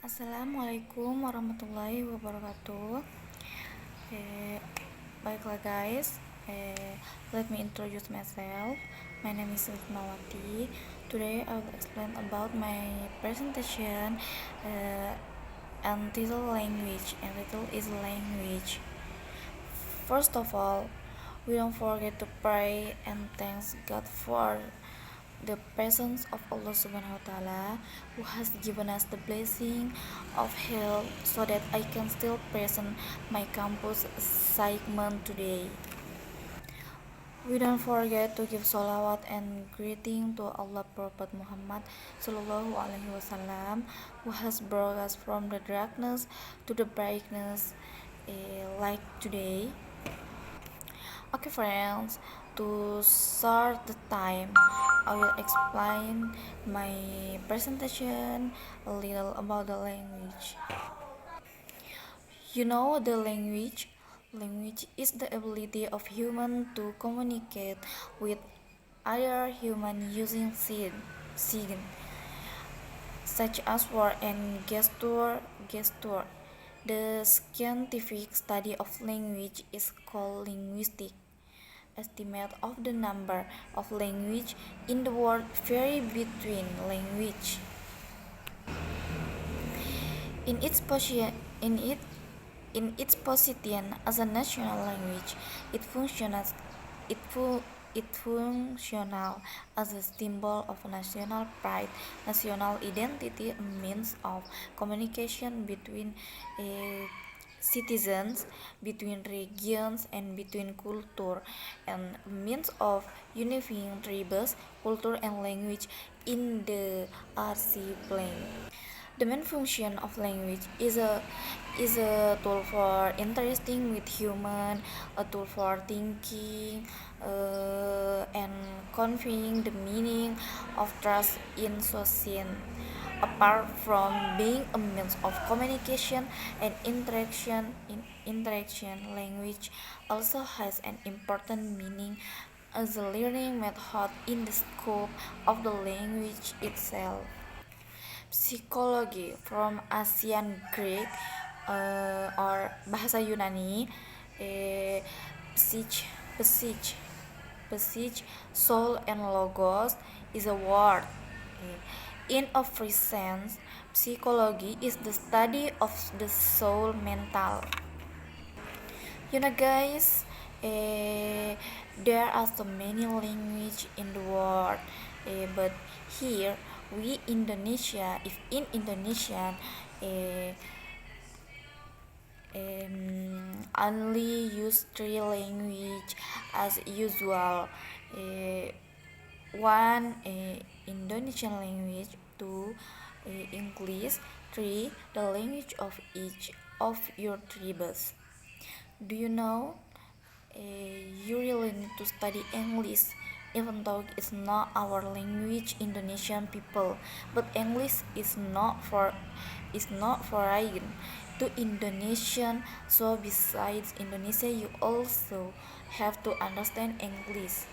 Assalamualaikum warahmatullahi wabarakatuh. Eh, Baiklah guys, let me introduce myself. My name is Ritmawati. Today I will explain about my presentation entitled language. Entitled is language. First of all, we don't forget to pray and thanks God for the presence of Allah Subhanahu wa Ta'ala, who has given us the blessing of health so that I can still present my campus assignment today. We don't forget to give salawat and greeting to Allah Prophet Muhammad Sallallahu Alaihi Wasallam, who has brought us from the darkness to the brightness, like today. Okay friends, to start the time, I will explain my presentation a little about the language. You know the language? Language is the ability of human to communicate with other human using sign, such as word and gesture. The scientific study of language is called linguistics. Estimate of the number of language in the world vary between language. In its position, in its position as a national language, it functions it fu- it functional as a symbol of national pride, national identity, a means of communication between citizens, between regions, and between culture, and a means of unifying tribes, culture, and language in the archipelago. The main function of language is a tool for interacting with human, a tool for thinking, and conveying the meaning of trust in society. Apart from being a means of communication and interaction, language also has an important meaning as a learning method in the scope of the language itself. Psikologi from Asian Greek or bahasa Yunani, psyche, psyche, psyche, soul and logos is a word. In a free sense, psychology is the study of the soul, mental. Guys, there are so many language in the world, but here we Indonesia, if in Indonesian, only use three language as usual. One, Indonesian language. Two, English. Three, the language of each of your tribes. Do you know? You really need to study English, even though it's not our language, Indonesian people. But English is not foreign to Indonesian. So besides Indonesia, you also have to understand English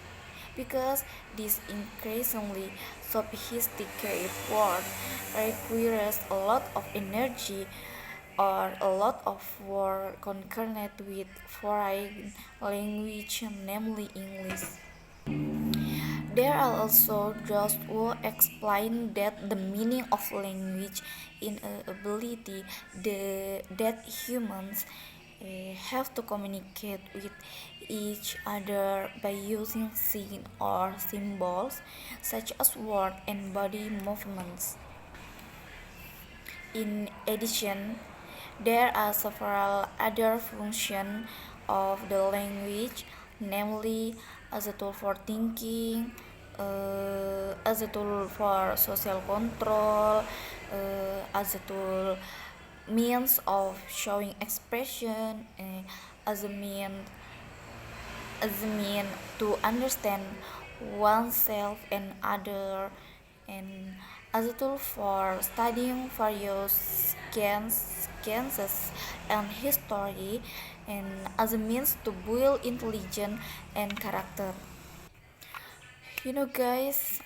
because this increasingly sophisticated world requires a lot of energy or a lot of work concerned with foreign language, namely English. There are also those who explain that the meaning of language in ability that humans have to communicate with each other by using signs or symbols such as word and body movements. In addition, there are several other functions of the language, namely as a tool for thinking, as a tool for social control, as a tool means of showing expression, as a mean to understand oneself and other, and as a tool for studying various sciences and history, and as a means to build intelligence and character. You know, guys,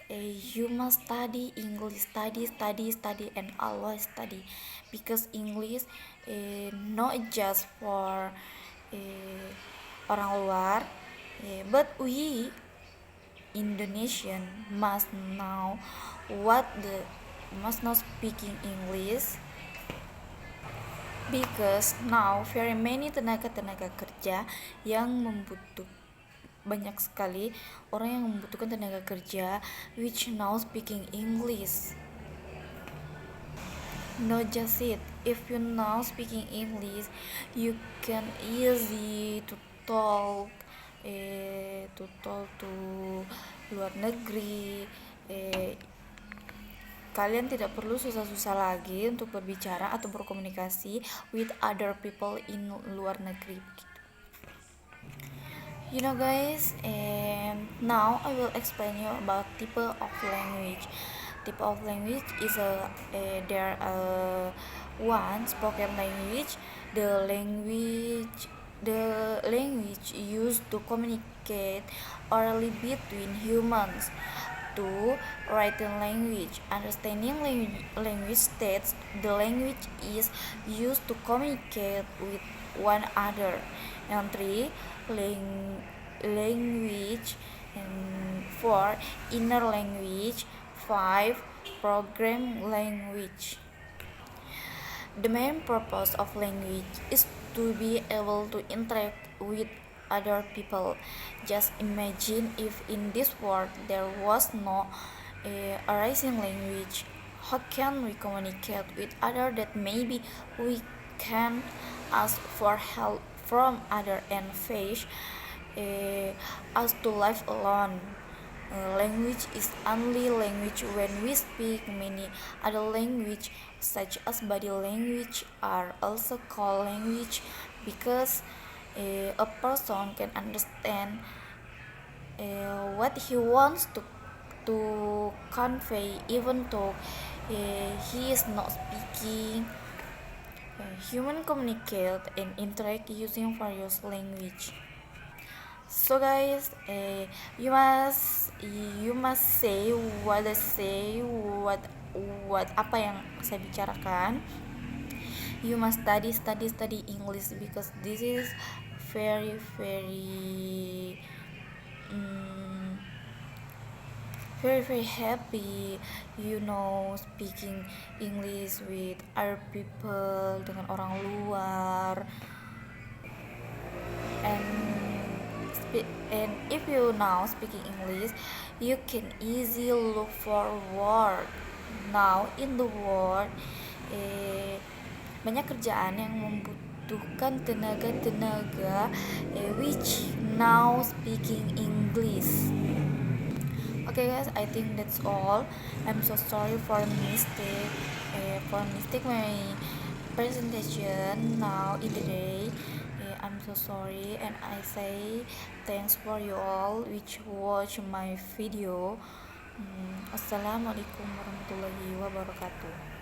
you must study English, study, and always study, because English not just for orang luar, but we Indonesian what the must know speaking English, because now very many tenaga kerja yang banyak sekali orang yang membutuhkan tenaga kerja which now speaking English. Not just it, if you now speaking English, you can easy to talk to luar negeri. Kalian tidak perlu susah-susah lagi untuk berbicara atau berkomunikasi with other people in luar negeri. You know, guys, now I will explain you about type of language. Type of language is there one spoken language, the language used to communicate orally between humans. Two, written language. Understanding language states the language is used to communicate with one another. And three, language. And four, inner language. Five, program language. The main purpose of language is to be able to interact with other people. Just imagine if in this world there was no arising language. How can we communicate with others that maybe we can ask for help from other and face us to live alone? Language is only language when we speak. Many other language such as body language are also called language, because a person can understand what he wants to convey even though he is not speaking. Human communicate and interact using various language. So guys, you must say what apa yang saya bicarakan. You must study English, because this is very very happy, speaking English with other people, dengan orang luar. And if you now speaking English, you can easily look for work. Now in the world, banyak kerjaan yang membutuhkan tenaga which now speaking English. Okay guys, I think that's all. I'm so sorry for mistake my presentation now in the day. I'm so sorry, and I say thanks for you all which watch my video. Assalamualaikum warahmatullahi wabarakatuh.